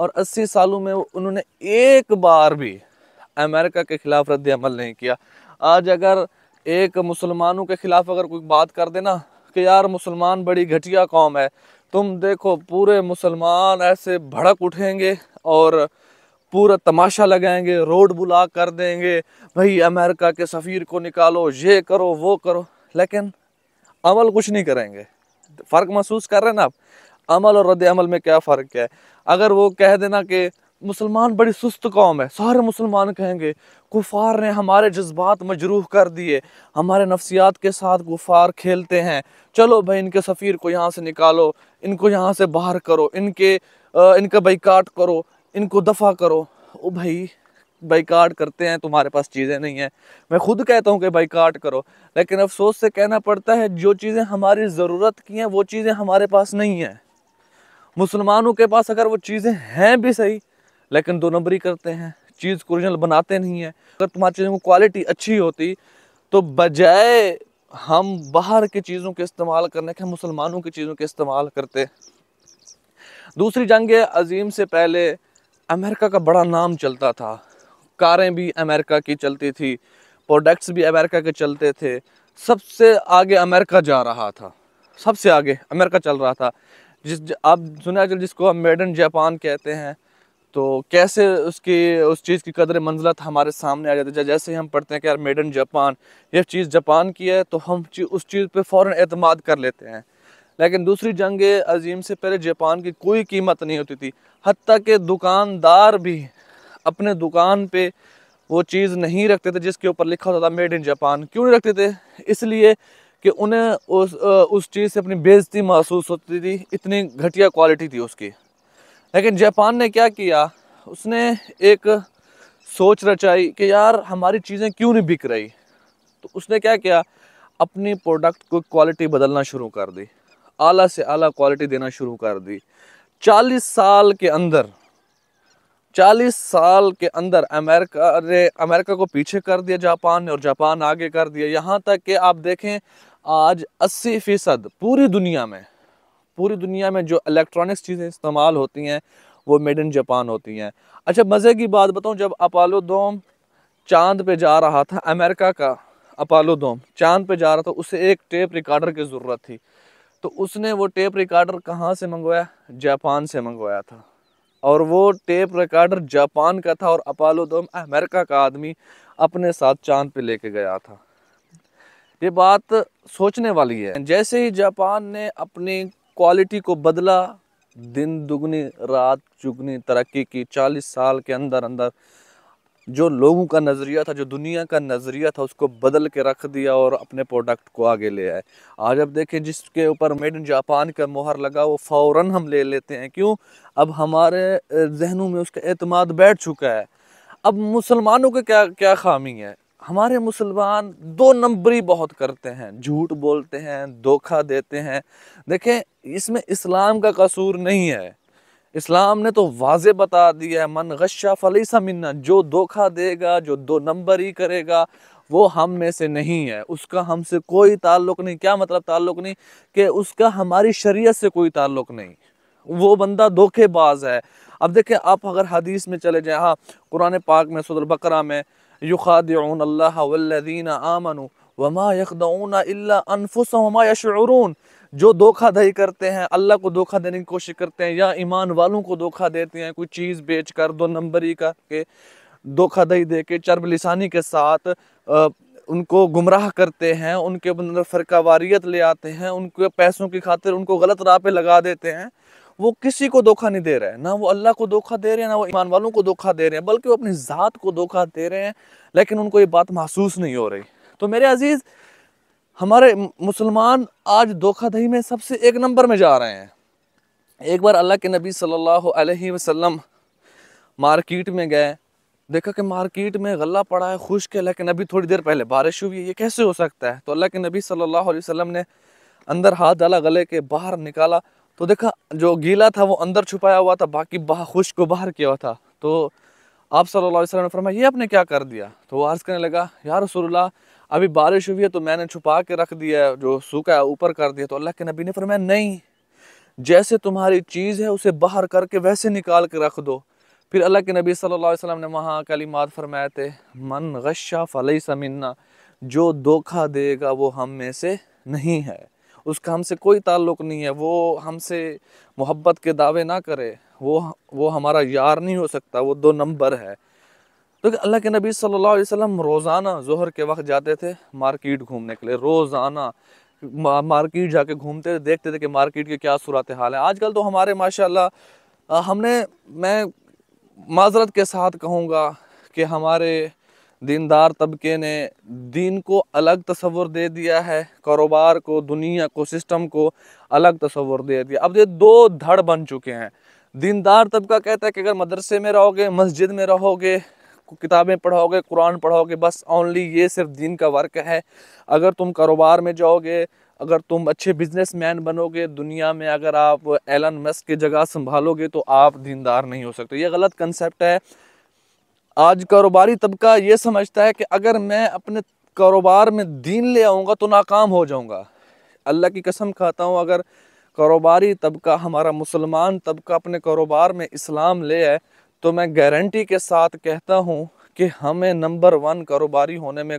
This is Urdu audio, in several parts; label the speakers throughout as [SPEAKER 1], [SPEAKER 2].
[SPEAKER 1] اور 80 سالوں میں انہوں نے ایک بار بھی امریکہ کے خلاف رد عمل نہیں کیا۔ آج اگر ایک مسلمانوں کے خلاف اگر کوئی بات کر دینا کہ یار مسلمان بڑی گھٹیا قوم ہے، تم دیکھو پورے مسلمان ایسے بھڑک اٹھیں گے اور پورا تماشا لگائیں گے، روڈ بلاک کر دیں گے، بھائی امریکہ کے سفیر کو نکالو، یہ کرو وہ کرو، لیکن عمل کچھ نہیں کریں گے۔ فرق محسوس کر رہے ہیں نا آپ؟ عمل اور رد عمل میں کیا فرق ہے؟ اگر وہ کہہ دینا کہ مسلمان بڑی سست قوم ہے، سارے مسلمان کہیں گے کفار نے ہمارے جذبات مجروح کر دیے، ہمارے نفسیات کے ساتھ کفار کھیلتے ہیں، چلو بھائی ان کے سفیر کو یہاں سے نکالو، ان کو یہاں سے باہر کرو، ان کا بائیکاٹ کرو، ان کو دفع کرو۔ او بھائی بائیکاٹ کرتے ہیں، تمہارے پاس چیزیں نہیں ہیں، میں خود کہتا ہوں کہ بائیکاٹ کرو، لیکن افسوس سے کہنا پڑتا ہے جو چیزیں ہماری ضرورت کی ہیں وہ چیزیں ہمارے پاس نہیں ہیں۔ مسلمانوں کے پاس اگر وہ چیزیں ہیں بھی صحیح، لیکن 2 نمبری کرتے ہیں، چیز کو اوریجنل بناتے نہیں ہیں۔ اگر تمہاری چیزوں کی کوالٹی اچھی ہوتی تو بجائے ہم باہر کی چیزوں کے استعمال کرنے کے مسلمانوں کی چیزوں کے استعمال کرتے۔ دوسری جنگ عظیم سے پہلے امریکہ کا بڑا نام چلتا تھا، کاریں بھی امریکہ کی چلتی تھی، پروڈکٹس بھی امریکہ کے چلتے تھے، سب سے آگے امریکہ جا رہا تھا، سب سے آگے امریکہ چل رہا تھا۔ آپ سنا جس کو ہم میڈ ان جاپان کہتے ہیں، تو کیسے اس چیز کی قدر منزلت ہمارے سامنے آ جاتی ہے۔ جیسے ہی ہم پڑھتے ہیں کہ یار میڈ ان جاپان، یہ چیز جاپان کی ہے، تو ہم اس چیز پہ فوراً اعتماد کر لیتے ہیں۔ لیکن دوسری جنگ عظیم سے پہلے جاپان کی کوئی قیمت نہیں ہوتی تھی، حتیٰ کہ دکاندار بھی اپنے دکان پہ وہ چیز نہیں رکھتے تھے جس کے اوپر لکھا ہوتا تھا میڈ ان جاپان۔ کیوں نہیں رکھتے تھے؟ اس لیے کہ انہیں اس چیز سے اپنی بے عزتی محسوس ہوتی تھی، اتنی گھٹیا کوالٹی تھی اس کی۔ لیکن جاپان نے کیا کیا؟ اس نے ایک سوچ رچائی کہ یار ہماری چیزیں کیوں نہیں بک رہی، تو اس نے کیا کیا؟ اپنی پروڈکٹ کو کوالٹی بدلنا شروع کر دی، اعلیٰ سے اعلیٰ کوالٹی دینا شروع کر دی۔ 40 سال کے اندر امریکہ کو پیچھے کر دیا جاپان نے، اور جاپان آگے کر دیا، یہاں تک کہ آپ دیکھیں آج 80% پوری دنیا میں جو الیکٹرانکس چیزیں استعمال ہوتی ہیں وہ میڈ ان جاپان ہوتی ہیں۔ اچھا مزے کی بات بتاؤں، جب اپولو 2 چاند پہ جا رہا تھا، امریکہ کا اپولو 2 چاند پہ جا رہا تھا، اسے ایک ٹیپ ریکارڈر کی ضرورت تھی، تو اس نے وہ ٹیپ ریکارڈر کہاں سے منگوایا؟ جاپان سے منگوایا تھا، اور وہ ٹیپ ریکارڈر جاپان کا تھا، اور اپولو 2 امریکہ کا آدمی اپنے ساتھ چاند پہ لے کے گیا تھا۔ یہ بات سوچنے والی ہے۔ جیسے ہی جاپان نے اپنی کوالٹی کو بدلا، دن دگنی رات چگنی ترقی کی، 40 سال کے اندر جو لوگوں کا نظریہ تھا، جو دنیا کا نظریہ تھا، اس کو بدل کے رکھ دیا اور اپنے پروڈکٹ کو آگے لے آئے۔ آج اب دیکھیں جس کے اوپر میڈ ان جاپان کا مہر لگا وہ فوراً ہم لے لیتے ہیں۔ کیوں؟ اب ہمارے ذہنوں میں اس کا اعتماد بیٹھ چکا ہے۔ اب مسلمانوں کے کیا خامی ہے؟ ہمارے مسلمان 2 نمبری بہت کرتے ہیں، جھوٹ بولتے ہیں، دھوکہ دیتے ہیں۔ دیکھیں اس میں اسلام کا قصور نہیں ہے، اسلام نے تو واضح بتا دیا ہے، من غش فلیس منا، جو دھوکہ دے گا، جو 2 نمبری کرے گا، وہ ہم میں سے نہیں ہے، اس کا ہم سے کوئی تعلق نہیں۔ کیا مطلب تعلق نہیں؟ کہ اس کا ہماری شریعت سے کوئی تعلق نہیں، وہ بندہ دھوکے باز ہے۔ اب دیکھیں آپ اگر حدیث میں چلے جائیں، ہاں قرآن پاک میں سورۃ البقرہ میں یخادعون اللہ والذین آمنوا وما یخدعون الا انفسهم وما یشعرون، جو دھوکہ دہی کرتے ہیں، اللہ کو دھوکہ دینے کی کوشش کرتے ہیں، یا ایمان والوں کو دھوکہ دیتے ہیں، کوئی چیز بیچ کر 2 نمبری کر کے، دھوکہ دہی دے کے، چرب لسانی کے ساتھ ان کو گمراہ کرتے ہیں، ان کے اندر فرقہ واریت لے آتے ہیں، ان کے پیسوں کی خاطر ان کو غلط راہ پہ لگا دیتے ہیں، وہ کسی کو دھوکہ نہیں دے رہے، نہ وہ اللہ کو دھوکہ دے رہے ہیں، نہ وہ ایمان والوں کو دھوکہ دے رہے ہیں، بلکہ وہ اپنی ذات کو دھوکہ دے رہے ہیں، لیکن ان کو یہ بات محسوس نہیں ہو رہی۔ تو میرے عزیز، ہمارے مسلمان آج دھوکہ دہی میں سب سے 1 نمبر میں جا رہے ہیں۔ ایک بار اللہ کے نبی صلی اللہ علیہ وسلم مارکیٹ میں گئے، دیکھا کہ مارکیٹ میں غلہ پڑا ہے، خشک ہے، لیکن ابھی تھوڑی دیر پہلے بارش ہوئی ہے، یہ کیسے ہو سکتا ہے؟ تو اللہ کے نبی صلی اللہ علیہ وسلم نے اندر ہاتھ ڈالا، غلے کے باہر نکالا، تو دیکھا جو گیلا تھا وہ اندر چھپایا ہوا تھا، باقی خشک کو باہر کیا ہوا تھا۔ تو آپ صلی اللہ علیہ وسلم نے فرمایا یہ آپ نے کیا کر دیا؟ تو وہ عرض کرنے لگا یا رسول اللہ ابھی بارش ہوئی ہے تو میں نے چھپا کے رکھ دیا ہے، جو سوکھا ہے اوپر کر دیا۔ تو اللہ کے نبی نے فرمایا نہیں، جیسے تمہاری چیز ہے اسے باہر کر کے ویسے نکال کے رکھ دو۔ پھر اللہ کے نبی صلی اللہ علیہ وسلم نے وہاں کلمات فرمائے تھے، من غش فلیس منا، جو دھوکہ دے گا وہ ہم میں سے نہیں ہے، اس کا ہم سے کوئی تعلق نہیں ہے، وہ ہم سے محبت کے دعوے نہ کرے، وہ ہمارا یار نہیں ہو سکتا، وہ 2 نمبر ہے۔ تو اللہ کے نبی صلی اللہ علیہ وسلم روزانہ ظہر کے وقت جاتے تھے مارکیٹ گھومنے کے لیے، روزانہ مارکیٹ جا کے گھومتے تھے، دیکھتے تھے کہ مارکیٹ کی کیا صورتحال ہے۔ آج کل تو ہمارے ماشاءاللہ میں معذرت کے ساتھ کہوں گا کہ ہمارے دیندار طبقے نے دین کو الگ تصور دے دیا ہے، کاروبار کو، دنیا کو، سسٹم کو الگ تصور دے دیا۔ اب یہ 2 دھڑ بن چکے ہیں۔ دیندار طبقہ کہتا ہے کہ اگر مدرسے میں رہو گے، مسجد میں رہو گے، کتابیں پڑھو گے، قرآن پڑھو گے، بس اونلی یہ صرف دین کا ورک ہے۔ اگر تم کاروبار میں جاؤ گے، اگر تم اچھے بزنس مین بنو گے دنیا میں، اگر آپ ایلن مسک کی جگہ سنبھالو گے تو آپ دیندار نہیں ہو سکتے۔ یہ غلط کنسیپٹ ہے۔ آج کاروباری طبقہ یہ سمجھتا ہے کہ اگر میں اپنے کاروبار میں دین لے آؤں گا تو ناکام ہو جاؤں گا۔ اللہ کی قسم کھاتا ہوں، اگر کاروباری طبقہ، ہمارا مسلمان طبقہ اپنے کاروبار میں اسلام لے آئے تو میں گارنٹی کے ساتھ کہتا ہوں کہ ہمیں نمبر 1 کاروباری ہونے میں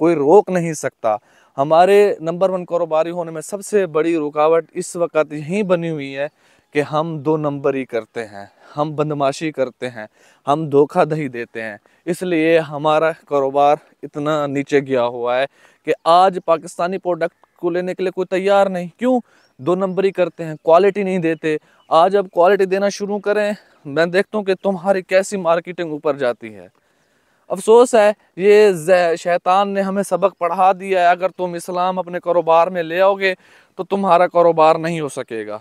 [SPEAKER 1] کوئی روک نہیں سکتا۔ ہمارے نمبر 1 کاروباری ہونے میں سب سے بڑی رکاوٹ اس وقت یہی بنی ہوئی ہے کہ ہم 2 نمبری کرتے ہیں، ہم بدماشی کرتے ہیں، ہم دھوکہ دہی دیتے ہیں۔ اس لیے ہمارا کاروبار اتنا نیچے گیا ہوا ہے کہ آج پاکستانی پروڈکٹ کو لینے کے لیے کوئی تیار نہیں۔ کیوں؟ 2 نمبری کرتے ہیں، کوالٹی نہیں دیتے۔ آج اب کوالٹی دینا شروع کریں، میں دیکھتا ہوں کہ تمہاری کیسی مارکیٹنگ اوپر جاتی ہے۔ افسوس ہے، یہ شیطان نے ہمیں سبق پڑھا دیا ہے، اگر تم اسلام اپنے کاروبار میں لے آؤ گے تو تمہارا کاروبار نہیں ہو سکے گا۔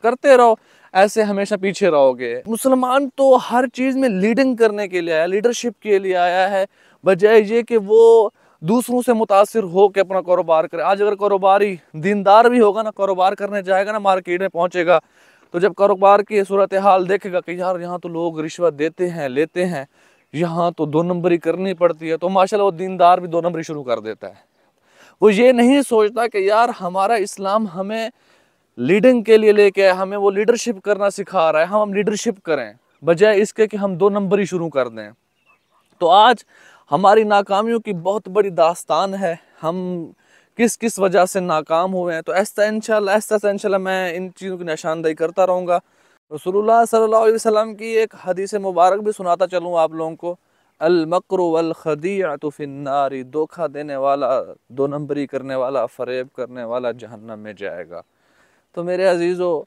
[SPEAKER 1] کرتے رہو ایسے، ہمیشہ پیچھے رہو گے۔ مسلمان تو ہر چیز میں لیڈنگ کرنے کے لیے آیا، لیڈرشپ کے لیے آیا ہے، بجائے یہ کہ وہ دوسروں سے متاثر ہو کے اپنا کاروبار کرے۔ آج اگر کاروباری دیندار بھی ہوگا نا، کاروبار کرنے جائے گا نا، مارکیٹ میں پہنچے گا تو جب کاروبار کی صورتحال دیکھے گا کہ یار یہاں تو لوگ رشوت دیتے ہیں، لیتے ہیں، یہاں تو 2 نمبری کرنی پڑتی ہے، تو ماشاءاللہ وہ دیندار بھی 2 نمبری شروع کر دیتا ہے۔ وہ یہ نہیں سوچتا کہ یار ہمارا اسلام ہمیں لیڈنگ کے لیے لے کے، ہمیں وہ لیڈرشپ کرنا سکھا رہا ہے، ہم لیڈرشپ کریں بجائے اس کے کہ ہم 2 نمبری شروع کر دیں۔ تو آج ہماری ناکامیوں کی بہت بڑی داستان ہے، ہم کس وجہ سے ناکام ہوئے ہیں۔ تو ایسا انشاءاللہ میں ان چیزوں کی نشاندہی کرتا رہوں گا۔ رسول اللہ صلی اللہ علیہ وسلم کی ایک حدیث مبارک بھی سناتا چلوں آپ لوگوں کو، المکر والخدیعۃ فی النار، دھوکہ دینے والا، 2 نمبری کرنے والا، فریب کرنے والا جہنم میں جائے گا۔ تو میرے عزیزو،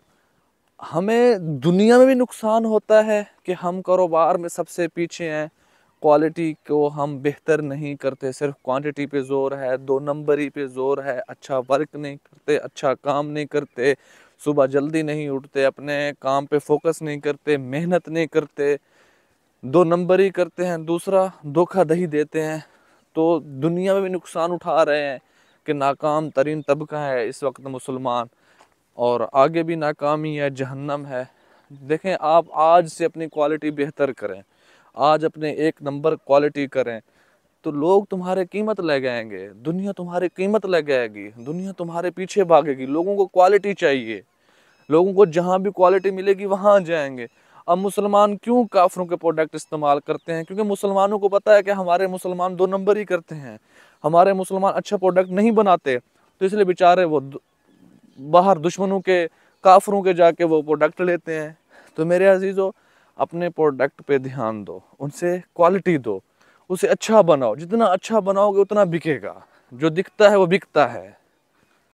[SPEAKER 1] ہمیں دنیا میں بھی نقصان ہوتا ہے کہ ہم کاروبار میں سب سے پیچھے ہیں، کوالٹی کو ہم بہتر نہیں کرتے، صرف کوانٹٹی پہ زور ہے، 2 نمبری پہ زور ہے، اچھا ورک نہیں کرتے، اچھا کام نہیں کرتے، صبح جلدی نہیں اٹھتے، اپنے کام پہ فوکس نہیں کرتے، محنت نہیں کرتے، 2 نمبری کرتے ہیں، دوسرا دھوکہ دہی دیتے ہیں۔ تو دنیا میں بھی نقصان اٹھا رہے ہیں کہ ناکام ترین طبقہ ہے اس وقت مسلمان، اور آگے بھی ناکامی ہے، جہنم ہے۔ دیکھیں، آپ آج سے اپنی کوالٹی بہتر کریں، آج اپنے 1 نمبر کوالٹی کریں تو لوگ تمہارے قیمت لے گائیں گے، دنیا تمہاری قیمت لے گائے گی، دنیا تمہارے پیچھے بھاگے گی۔ لوگوں کو کوالٹی چاہیے، لوگوں کو جہاں بھی کوالٹی ملے گی وہاں جائیں گے۔ اب مسلمان کیوں کافروں کے پروڈکٹ استعمال کرتے ہیں؟ کیونکہ مسلمانوں کو پتہ ہے کہ ہمارے مسلمان 2 نمبر ہی کرتے ہیں، ہمارے مسلمان اچھا پروڈکٹ نہیں بناتے، تو اس لیے بیچارے وہ باہر دشمنوں کے، کافروں کے جا کے وہ پروڈکٹ لیتے ہیں۔ تو میرے عزیزو، اپنے پروڈکٹ پہ دھیان دو، ان سے کوالٹی دو، اسے اچھا بناؤ، جتنا اچھا بناؤ گے اتنا بکے گا، جو دکھتا ہے وہ بکتا ہے۔